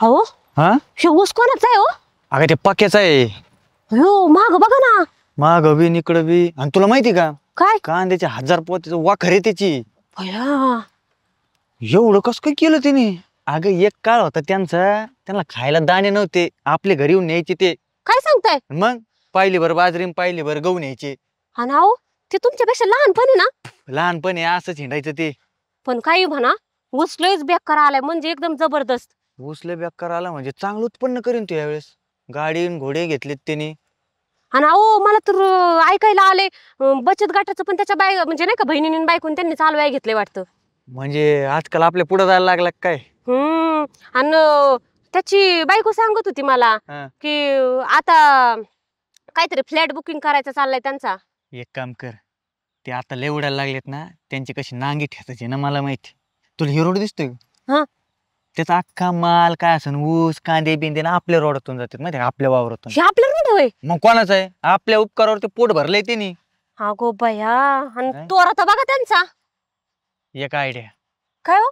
हो हा हे ऊस कोणाचा आहे हो? अगं ते पक्याचं आहे. हो माग बघा ना. माग बी निकडं बी. आणि तुला माहिती का काय कांद्याचे 1000 पोत्याचं वाखर आहे त्याची. भया एवढं कसं काय केलं त्याने. अगं एक काळ होता त्यांचा, त्यांना खायला दाणे नव्हते, आपले घरी येऊन न्यायचे ते. काय सांगताय? मग पाहिली भर बाजरी पाहिली भर गहू न्यायचे. हा ना हो, ते तुमच्यापेक्षा लहानपणी ना. लहानपणी असंच हिंडायचं ते. पण काही म्हणा, ऊस लयच बेकार आलाय, म्हणजे एकदम जबरदस्त. ऊसले बेकार आला म्हणजे चांगलं उत्पन्न करीन तू यावेळेस. गाडी आणि घोडे घेतलेत त्यांनी. हा ना हो, मला तर ऐकायला आले बचत गटाचं पण त्याच्या म्हणजे नाही का बहिणीने आणि बायकोने त्यांनी चालवाय घेतलंय वाटतं. म्हणजे आजकाल आपल्या पुढे जायला लागला का काय? आणि त्याची बायको सांगत होती मला हा. की आता काहीतरी फ्लॅट बुकिंग करायचं चाललंय त्यांचा. एक काम कर, ते आता लय उडायला लागलेत ना, त्यांची कशी नांगी ठेचायची ना मला माहिती. तुला ही रोड दिसतोय का? हा त्याचा अख्खा माल काय असन ऊस कांदे बिंदे ना आपल्या रोडातून जातात माहिती का, आपल्या वावरातून. हे आपलं रोड होय? मग कोणाचं आहे? आपल्या उपकारावर ते पोट भरलंय त्यांनी. हा गो बया. आणि काय? तोरा तर बघा त्यांचा. एक आयडिया, काय हो?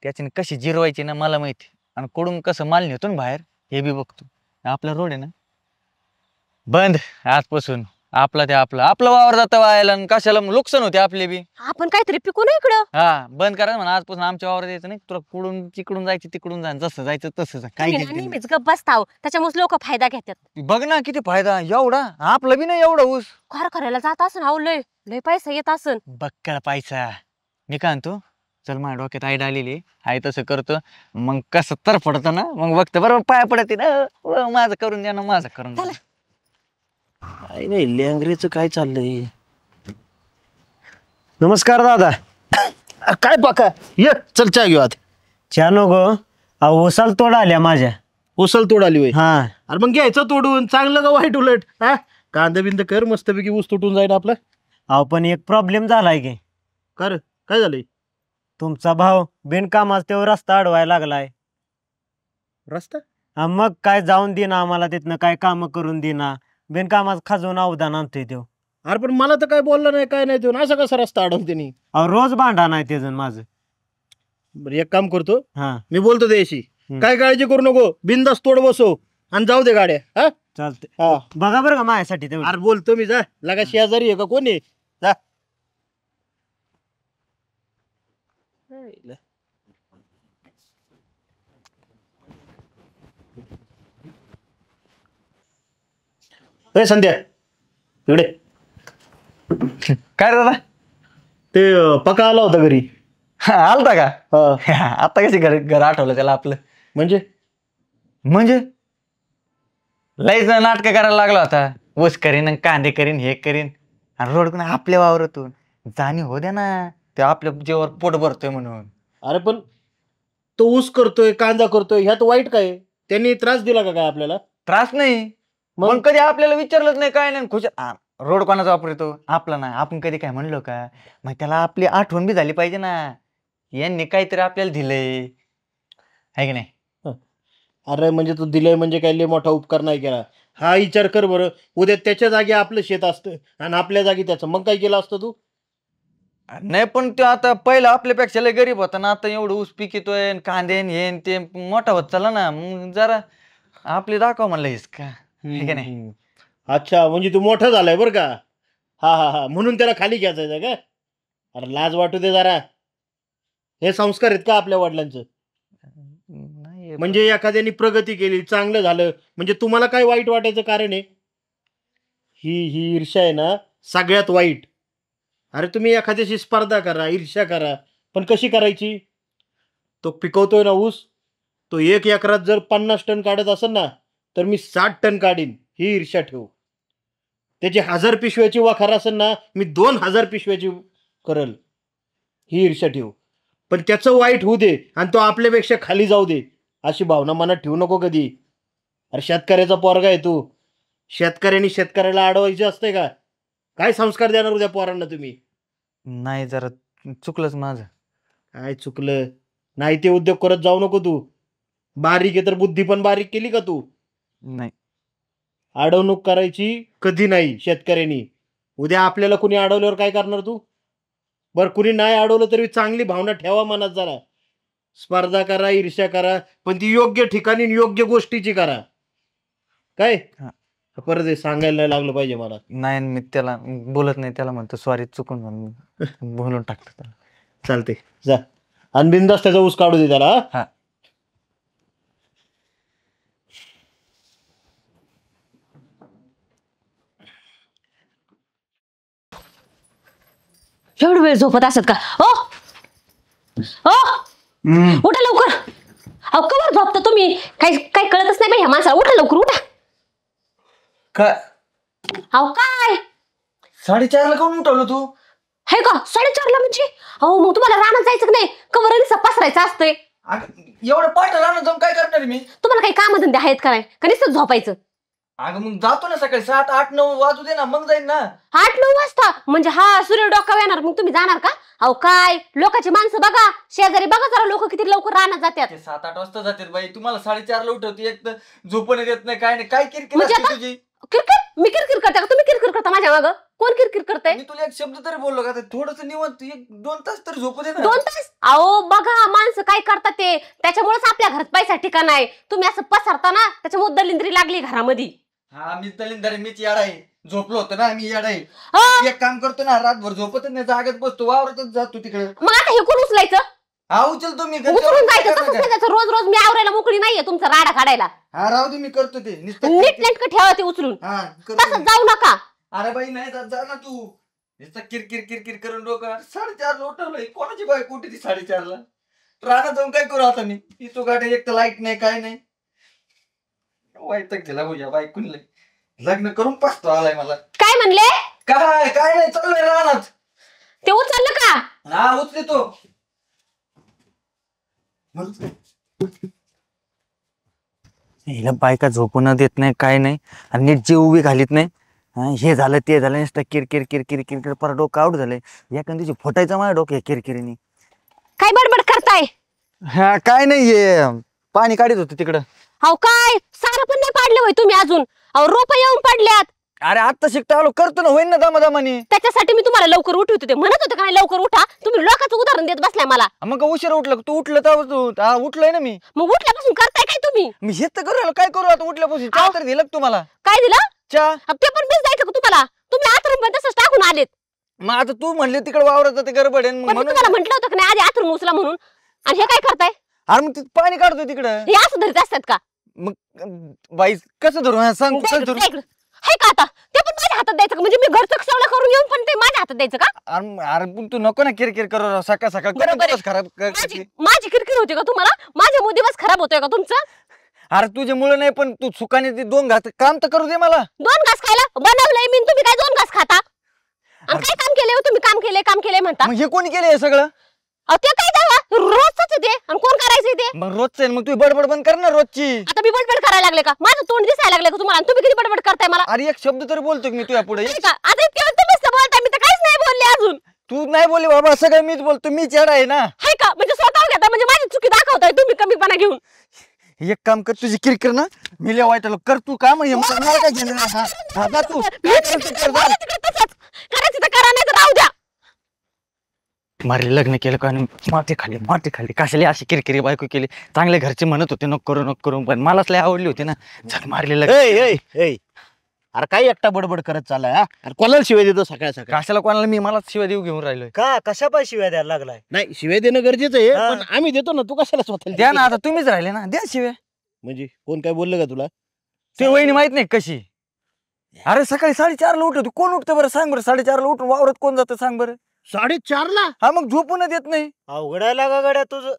त्याच्याने कशी जिरवायची ना मला माहिती, आणि कुठून कसं माल नेतो ना बाहेर हे बी बघतो. आपला रोड आहे ना बंद आजपासून. आपला ते आपला आपला वावर जातं वायाला, आणि कशाला मग नुकसान होते आपले बी. आपण काहीतरी पिकू ना इकडं. हा बंद करा म्हणा आजपासून. आमच्या वावर यायचं नाही तुला, कुठून तिकडून जायचं तिकडून जा, जसं जायचं तसं जा. काय तुम्ही ना नेहमीच गप्प बसताव, त्याच्यामुळे लोक फायदा घेतात. बघ ना किती फायदा एवढा. आपला बी नाही एवढा ऊस. खर करायला जात असन अहो, लय लय पैसा येत असन. बक्कळ पैसा. मी काय म्हणतो, चल माझ्या डोक्यात आयडिया आलेली आहे तसं करतो. मग कसं तर पडतं ना, मग बघतो बरोबर पाया पडते ना, माझं करून द्या ना, माझं करून द्या. काय नाही लेंगरेचं काय चाललंय. नमस्कार दादा. काय पाका ये चल चहा घेऊ आत. चहा नको, अहो उसाल तोड आल्या माझ्या. उसल तोड आली होय. हा अरे मग घ्यायचं तोडून, चांगलं का वाईट उलट. हा कांदा बिंद कर मस्तपैकी, ऊस तुटून जाईल आपला. अहो पण एक प्रॉब्लेम झालाय की. कर काय झालंय? तुमचा भाऊ बिनकामाच तेव्हा रस्ता अडवायला लागलाय. रस्ता? हा, मग काय जाऊन देना आम्हाला तिथनं, काय काम करून देना. बिनकामाच खाजून अवदान आणतोय तो. अरे पण मला तर काय बोलला नाही, काय नाही देऊन असं कसा रस्ता अडवून त्यांनी. अहो रोज भांडा नाही त्याचं माझं. बरं एक काम करतो, हा मी बोलतो त्याशी. काय काळजी करू नको, बिंदास तोड बसव आणि जाऊ दे गाड्या. हा चालतंय. हा बघा बरं का माझ्यासाठी तेवढं. अरे बोलतो मी, जा लगा शेजारी आहे का कोणी जा. ए संध्या इकडे. काय रे दादा? ते पका आला होता घरी. आलता का? हा आता कशी घर आठवलं त्याला आपलं. म्हणजे लयच नाटक करायला लागला होता. ऊस करीन आणि कांदे करीन हे करीन, आणि रोड आपल्या वावरातून जाणी हो द्या ना, ते आपल्या जेव्हा पोट भरतोय म्हणून. अरे पण तो ऊस करतोय कांदा करतोय, ह्यात वाईट काय? त्यांनी त्रास दिला का काय आपल्याला? त्रास नाही, मग? मग कधी आपल्याला विचारलंच नाही काय नाही. खुश रोड कोणाचा वापरतो? आपला नाही. आपण कधी काय म्हणलो का? मग त्याला आपली आठवण बी झाली पाहिजे ना, यांनी काहीतरी आपल्याला दिलंय, आहे की नाही? अरे म्हणजे तू दिलंय म्हणजे काय लय मोठा उपकार नाही केला. हा विचार कर बरं, उद्या त्याच्या जागी आपलं शेत असतं आणि आपल्या जागी त्याचं, मग काय केलं असतं तू? नाही पण तो आता पहिला आपल्यापेक्षा लय गरीब होता ना, आता एवढं ऊस पीक येतोय, कांदे हे ते मोठा होत चालला ना, मग जरा आपले दाखव म्हणलं हेच का, आहे की नाही? अच्छा म्हणजे तू मोठा झालाय बरं का. हा हा हा म्हणून त्याला खाली घ्यायचं का? अरे लाज वाटू दे जरा. हे संस्कार आहेत का आपल्या वडिलांचं? नाही म्हणजे एखाद्याने प्रगती केली, चांगलं झालं म्हणजे तुम्हाला काय वाईट वाटायचं कारण आहे? ही ईर्ष्या आहे ना सगळ्यात वाईट. अरे तुम्ही एखाद्याशी स्पर्धा करा, ईर्ष्या करा, पण कशी करायची? तो पिकवतोय ना ऊस, तो 1 एकरात जर 50 टन काढत असेल ना, तर मी 60 टन काढीन, ही ईर्ष्या ठेव. त्याची 1000 पिशव्याची वाखार असेल ना, मी 2000 पिशव्याची करल, ही ईर्ष्या ठेव. पण त्याचं वाईट होऊ दे आणि तो आपल्यापेक्षा खाली जाऊ दे, अशी भावना मनात ठेवू नको कधी. अरे शेतकऱ्याचा पोरगा आहे तू. शेतकऱ्यांनी शेतकऱ्याला अडवायचे असते का? काय संस्कार देणार उद्या पोरांना तुम्ही? नाही, जरा चुकलंच माझं. काय चुकलं? नाही ते उद्योग करत जाऊ नको तू. बारीक आहे तर बुद्धी पण बारीक केली का तू? नाही. अडवणूक करायची कधी नाही शेतकऱ्यांनी. उद्या आपल्याला कुणी अडवल्यावर काय करणार तू? बरं कुणी नाही अडवलं तरी चांगली भावना ठेवा मनात जरा. स्पर्धा करा, ईर्ष्या करा, पण ती योग्य ठिकाणी आणि योग्य गोष्टीची करा. काय हा. परत हे सांगायला नाही लागलं पाहिजे मला. नाही मी त्याला बोलत नाही, त्याला म्हणतो सॉरी चुकून झालं. बोलून टाकतो त्याला. चालते जा, आणि बिंदास त्याचा ऊस काढू दे त्याला. हा? हा. एवढं वेळ झोपत असत का? ओ ओ उठा लवकर. अहो कवर झोपता तुम्ही? काही काही कळतच नाही बाई ह्या माणसाला. उठा लवकर उठा. काय अहो काय 4:30ला काऊन उठवलं तू? हे का 4:30ला म्हणजे? अहो मग तुम्हाला रानात जायचं का नाही? कवर आणि पसरायचं असतंय. एवढं पाठ राहणं जाऊन काय करणार मी? तुम्हाला काही कामधंदे आहेत का नाही? का नुसतं झोपायचं? अगं मग जातो ना सकाळी 7, 8, 9 वाजू दे ना, मग जाईन ना. 8-9 वाजता म्हणजे हा सूर्य डोकावर येणार, मग तुम्ही जाणार का? अहो काय लोकांची माणसं बघा, शेजारी बघा जरा लोक किती लवकर रानात जातात. ते 7-8 वाजता जातात बाई. तुम्हाला 4:30ला उठवते, एक तर झोपण येत नाही, काय नाही. काय किरकिर म्हणजे असते आता? तुझी? किरकिर? मी किरकिर करते का? तुम्ही किरकिर करता माझ्या मागं? कोण किरकिर करताय? मी तुला एक शब्द तरी बोललो का? थोडस निवांत 1-2 तास तरी झोपू दे ना. 2 तास? अहो बघा माणसं काय करतात ते, त्याच्यामुळेच आपल्या घरात पैसा ठिकाण आहे. तुम्ही असं पसरता ना, त्याच्यामुळे दलिंद्री लागली घरामध्ये. हा मीच दलिंदर, मीच याड आहे. झोपलो होतो ना मी, याड आहे. हा, एक काम करतो ना, रातभर झोपतच नाही, जागत बसतो, वावरतच जातो तिकडे. मग आता हे कोण उचलायचं? हा उचलतो मी. उचलून जायचं तसंच नाही जायचं. रोज रोज मी आवरायला मोकळी नाहीये तुमचा राडा काढायला. हा राहू दे, मी करतो ते नीट नेटकं ठेवा ते उचलून. हा करतो तसंच मी. जाऊ नका. अरे बाई नाही जात, जा ना तू. नुसतं किरकिर किरकिर करून डोकं. 4:30ला उठवलंय, कोणाची बाई कुठे ती 4:30ला? रानात जाऊन काय करू आता मी? इथं गाडी, एक तर लाईट नाही, काय नाही. वैताग गेला भाऊ या बायकोला. लग्न करून पाचतो आलाय मला. काय म्हणले? काय काय नाही, चाललंय रानात. ते उचललं का? हा उचले तो. हिला बायका झोपून देत नाही, काय नाही, आणि नीट जीव उभी घालीत नाही. हे झालं ते झालं, नुसतं किरकिर किरकिर किरकिर, परत डोकं आउट झालंय. एका दिवशी फोटायचं माझ्या डोकं किरकिरीने. काय बडबड करताय? हा काय नाही, हे पाणी काढत होतं तिकडं. अहो काय सारं पण नाही पाडले होय तुम्ही अजून? अहो रोप येऊन पडल्यात. अरे आत्ता शिकता आलो, करतो ना, होईन ना दमादमानी. त्याच्यासाठी मी तुम्हाला लवकर उठवत होते. म्हणत होते का नाही लवकर उठा? तुम्ही लोकांचं उदाहरण देत बसलाय मला. मग उशीर उठलं तू? उठलं तर उठलोय ना मी. मग उठल्यापासून करताय काय तुम्ही? मी हेच तर करू, काय करू आता उठल्यापासून? चहा तर दिलं का तुम्हाला? काय दिलं? चहा. ते पण मीच द्यायचं का तुम्हाला? तुम्ही आतरून पण तसंच टाकून आलेत. मग आता तू म्हणले तिकडे वावरात जाते गडबड आहे, पण मी म्हणून. तुम्हाला म्हटलं होतं का नाही आधी आतरून उचला म्हणून? आणि हे काय करताय? अरे मग पाणी काढतोय तिकडं. हे असं धरीत असतात का? मग बाई कसं धरू? हा, सांग द्या कसं इकडं, धरू? द्या इकडं. हाय का आता? ते पण माझ्या हातात द्यायचं का? म्हणजे मी घरचं सगळं करून येऊन पण ते माझ्या हातात द्यायचं का? अरे पण तू नको ना किरकिर करू सकाळ सकाळ. बरोबर आहे. दिवस खराब माझी किरकिर होती का तुम्हाला? माझ्या दिवस खराब होतोय का तुमचं? अरे तुझे मुलं नाही, पण तू सुखाने ते 2 घास काम तर करू दे मला. 2 घास खायला बनवलंय मी, तुम्ही काय 2 घास खाता? आणि काय काम केलंय हो तुम्ही? काम केलंय म्हणता? मग हे कोणी केलं हे सगळं? अहो ते काय दावा? रोजच ते. आणि कोण करायचं ते? मग रोजचं आहे, मग तू बडबड बंद कर ना रोजची. आता मी बडबड करायला लागले का? माझं तोंड दिसायला लागले का तुम्हाला? आणि तुम्ही किती बडबड करताय मला? अरे एक शब्द तरी बोलतो मी तुझ्या पुढे. नाही का? आता इतके वेळ तुम्हीच तर बोलताय, मी तर काहीच नाही बोलले अजून. तू नाही बोलली बाबा, सगळं मीच बोलतो, मीच येडा आहे ना. हाय का? म्हणजे स्वतः घेता म्हणजे माझी चुकी दाखवताय तुम्ही कमीपणा घेऊन. एक काम कर, तुझी किरकिर ना मी लय वाईट आलो, कर तू काम. हे मला काय घेणं नाही. हा जा तू काय करायचं कर जा. करायचं तर करा, नाही तर राहू द्या. मारे लग्न केलं का? माती खाली कशाला अशी किरकिरी बायको केली? चांगले घरचे म्हणत होते नको करू, पण मलाच लय आवडली होती ना. झक मारले लग्न. अरे काय एकटा बडबड करत चाललाय? हा? अरे कोणाला शिवाय देतो सकाळ सकाळ? कशाला कोणाला? मी मलाच शिवाय देऊ घेऊन राहिलोय. का कशा पाय शिवाय द्यायला लागलाय? नाही शिवाय देणं गरजेचं आहे, हा. पण आम्ही देतो ना, तू कशाला स्वतःला द्या ना, देतो? आता तुम्हीच राहिले ना, द्या शिवाय. म्हणजे कोण काय बोललं का तुला? ते वहिनी माहित नाही कशी? अरे सकाळी 4:30ला उठतो. कोण उठतं बरं सांग बरं? 4:30ला उठून वावरत कोण जातं सांग बरं? 4:30ला? हा मग झोपून देत नाही. अवघडायला का गड्या तुझं?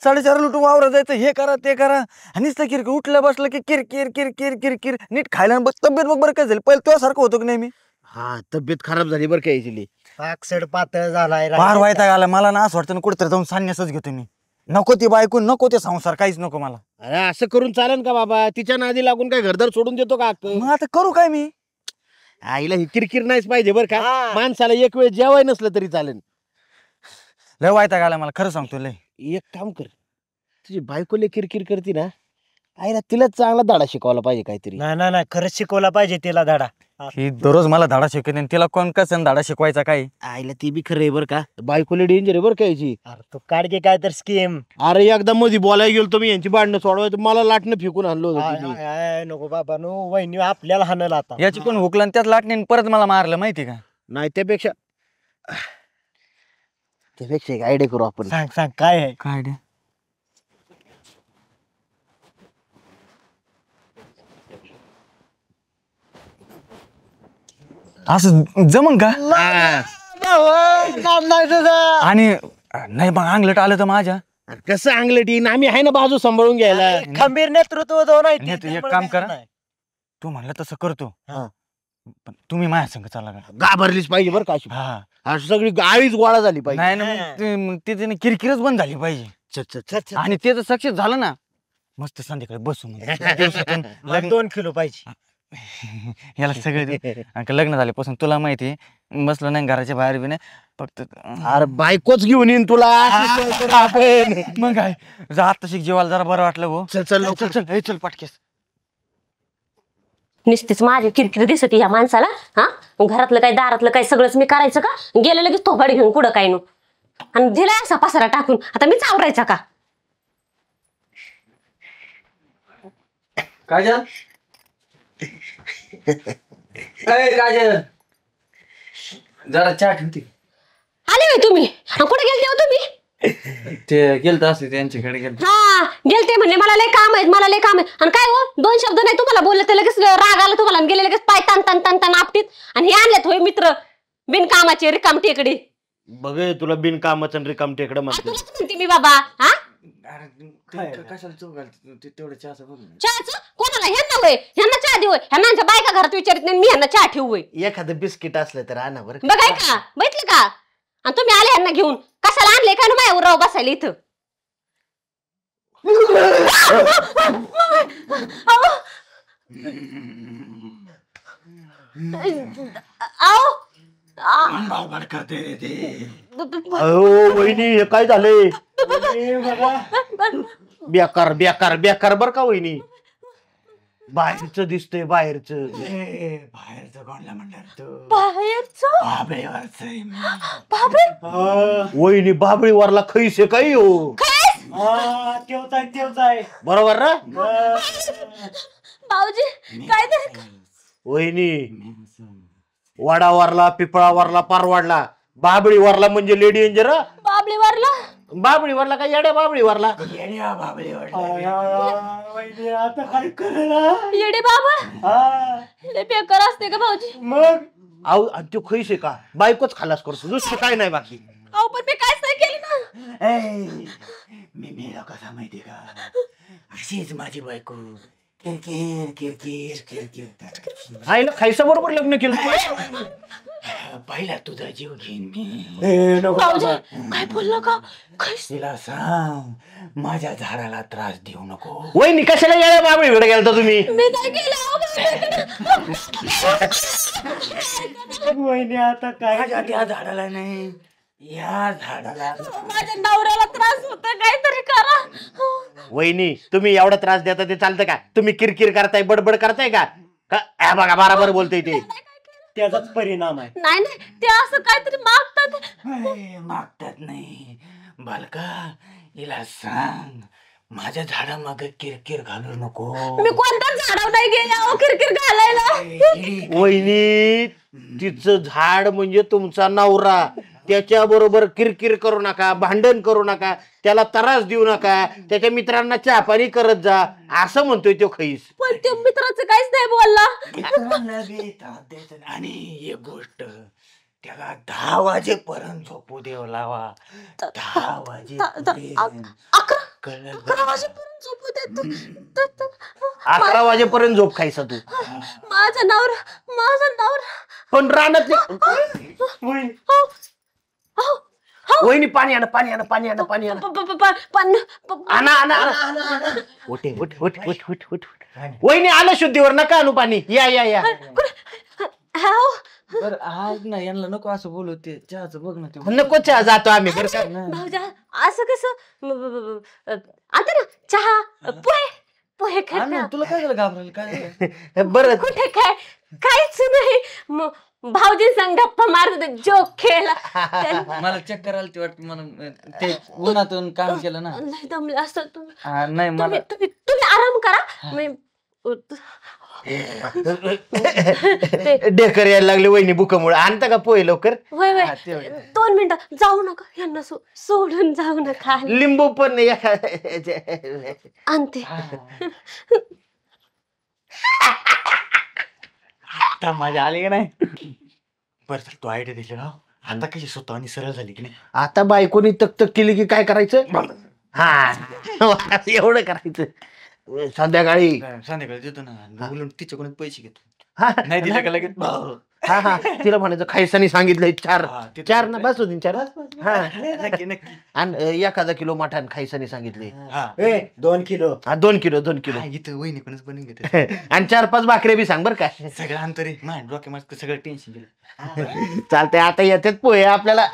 4:30ला उठून वावरत जायचं, हे करा ते करा, आणि किरकिर. उठलं बसलं की किरकिर किरकिर किरकिर. नीट खायला बस, तब्येत बघ बरं काय झाली. पहिले तुझ्यासारखं होतं की नाही मी? हा तब्येत खराब झाली बरं काय याची. पाकसड पातळ झालाय. फार वैताग आला मला ना. असं वाटतं ना कुठेतरी जाऊन संन्यासच घेतो मी. नको ती बायको, नको ते संसार, काहीच नको मला. अरे असं करून चालेल का बाबा? तिच्या नादी लागून काय घरदार सोडून देतो का? मग आता करू काय मी? आईला ही किरकिर नाहीच पाहिजे बरं का. हा. माणसाला एक वेळ जेवाय नसलं तरी चालेल. लय वैताग आला मला, खरं सांगतो लय. एक काम कर, तुझी बायकोले किरकिर करते ना, आईला तिला चांगला धडा शिकवला पाहिजे काहीतरी. नाही खरंच शिकवला पाहिजे तिला धडा. ही दररोज मला धडा शिकवते आणि तिला कोण कसं धडा शिकवायचा काय? आईला ती बी खरं आहे बरं का, बायकोला डेंजर आहे बरं का याची. अरे तू काढ काय तर स्कीम. अरे एकदा मध्ये बोलायला गेलो मी यांची भांडणं सोडवायचं, मला लाटणं फेकून आणलं होतं तिने. नको बाबा नो, वहिनी आपल्याला हाणल आता. याची कोण हुकलं आणि त्याच लाटणीने परत मला मारलं माहिती का? नाही त्यापेक्षा एक आयडिया करू आपण. सांग काय आहे? काय असं जमन का? आणि नाही मग अंगलट आलं तर माझ्या कसं अंगलट येईन, आम्ही आहे ना बाजू सांभाळून घ्यायला. खंबीर नेतृत्व तो नाही नाही, तू एक काम करा. तू म्हणलं तसं करतो, हा. पण तुम्ही माझ्या संग चालला का? घाबरलीच पाहिजे बरं का अशी. हा अशी सगळी गाळीच गोळा झाली पाहिजे. नाही ना मग तिने किरकिरच बंद झाली पाहिजे. आणि ते जर सक्सेस झालं ना, मस्त संध्याकाळी बसून दिवसातून लग्न 2 किलो पाहिजे. याला सगळे देऊ. आणि लग्न झाल्यापासून तुला माहिती बसलं नाही घराच्या बाहेर बी नाही, फक्त अरे बायकोच घेऊन येईन तुला. आपण मग काय आता शिक जेवायला जरा बरं वाटलं भाऊ. चल चल लवकर. चल चल चल पाटकेस. नुसतीच माझी किरकिर दिसते ह्या माणसाला. हा घरातलं काय दारातलं काय सगळंच मी करायचं का? गेलं लगेच थोबाड घेऊन कुठं काय नु, आणि दिलाय असा पसारा टाकून. आता मीच आवरायचा का? काजल काजल जरा चहा ठेवते. आले होय तुम्ही? कुठे गेलते हो तुम्ही? ते गेलत असते त्यांच्याकडे गेलत. हा गेलते म्हणले मला लय काम आहे, मला लय काम आहे. आणि काय हो 2 शब्द नाही तुम्हाला बोलले तर लगेच राग आला तुम्हाला, आणि गेले लगेच पाय तान तान तान तान आपटीत. आणि हे आणलेत होय मित्र बिनकामाचे रिकाम टेकडी. बघ तुला बिनकामाचं रिकाम टेकडं म्हणते. तुलाच म्हणते मी बाबा. हा कशाला चौक घालते तेवढं चहाचं बघ. चहाचं कोणाला? ह्यांना होय, ह्यांना चहा देऊ होय. ह्यांना बायका घरात विचारित नाही, मी ह्यांना चहा ठेवू होय. एखादं बिस्किट असलं तर आणा बरं. बघाय का, बघितलं का? आणि तुम्ही आले ह्यांना घेऊन, कशाला आणले काय ना माझ्यावर राव बसायला इथं? वहिनी हे काय झालंय? बेकार बेकार बेकार बर का वहिनी. बाहेरचं दिसतंय बाहेरचं. बाहेरचं कोणला म्हणणार तू? बाहेरचं बापरे. वहिनी बाबळीवरला खैसे काही हो. तेवचाय बरोबर ना भाऊजी? काय ते वहिनी? वडावरला पिपळावरला पारवाडला, बाबळीवरला म्हणजे लेडी एंजर. बाबली वरला? बाबळीवरला काय येड्या बाबळीवरला? आता काय करणार? येडे बाबा लय बेकार असते का भाऊजी? मग अहो आणि तो खैसे का बायकोच खालास करतो, दुसरं काय नाही बाकी. अहो पण मी काहीच नाही केलं ना. मी मेला कसा माहिती का? अशीच माझी बायको किरकिर किरकिर किरकिर. आईला खायसा बरोबर लग्न केलं. पहिला तुझा जीव घेईन मी. भाऊजी काय बोलला का? तिला सांग माझ्या झाडाला त्रास देऊ नको. वहिनी कशाला येड्या बाबळीकडे गेलता तुम्ही? मी नाही गेला. वहिनी आता काय? माझ्या त्या झाडाला नाही, या झाडाला. माझ्या नवऱ्याला त्रास होता, काहीतरी करा. वहिनी तुम्ही एवढा त्रास देता ते चालतं का? तुम्ही किरकिर करताय बडबड करताय का? बघा बरोबर बोलतोय ते. त्याचाच परिणाम आहे. नाही नाही ते असं काहीतरी मागतात. मागतात नाही बालका, हिला सांग माझ्या झाडा मागे किरकिर घालू नको. मी कोणत्या झाडावर नाही गेले अहो किरकिर घालायला. वहिनी तिचं झाड म्हणजे तुमचा नवरा, त्याच्या बरोबर किरकिर करू नका, भांडण करू नका, त्याला त्रास देऊ नका, त्याच्या मित्रांना चहा पाणी करत जा, असं म्हणतोय तो खैस. पण ते मित्राचं काहीच नाही बोलला. आणि एक गोष्ट, त्याला 10 वाजेपर्यंत झोपू देव लावा. 10 वाजेपर्यंत. 11 वाजेपर्यंत झोपू देत. 11 वाजेपर्यंत झोप खायचा तू. माझा नवरा पण रानात वहिनी पाणी आणा पाणी आणा पाणी आणा पाणी आणा आणा आणा. उठे उठ उठ उठ उठ उठ. वहिनी आलं शुद्धीवर, नका आणू पाणी. या या या. बरं आज ना यांना नको असं बोलू, ते चहाचं बघ ना. ते नको चहा, जातो आम्ही बरं का. भाऊजा असं कसं? आता ना चहा पोहे हे काय ना, तुला काय झालं घाबरायला काय झालं? बरं कुठे काय काहीच नाही भाऊजी संग गप्पा मारत होते जोक खेळला त्यां- मला चक्कर आली वाटत मला ते उन्हातून काम केलं ना. नाही दमले असं तुम्ही नाही मला तुम्ही तुम्ही तुम्ही आराम करा मी ढेकर यायला लागले वहिनी बुकामुळे आणता का पोहे लवकर वय वय हा, ते होय. 2 मिनिटं जाऊ नका यांना सोडून जाऊ नका लिंबू पण नाही आणते आता माझ्या आली की नाही. बरं तर तू आयडिया दिली राव. आता कशी स्वतःनी सरळ झाली की नाही. आता बायकोनी तक तक केली की काय करायचं हा एवढं करायचं संध्याकाळी संध्याकाळी देतो ना उलट तिच्याकडून पैसे घेतो. हा नाही दिलं का लगेच हा हा तिला म्हणायचं खायसानी सांगितलंय चार हा, ते चार ना बस होती चार हा नक्की नक्की. आणि 1,000 किलो मटण खायसानी सांगितले हा 2 किलो. हा 2 किलो 2 किलो हा, इथं वहिनीकडूनच बनवून घेते. आणि 4-5 भाकरे बी सांग बर का सगळं अंतरी मांड डोके माझं सगळं टेन्शन गेलं. चालतंय आता येतात पोहे आपल्याला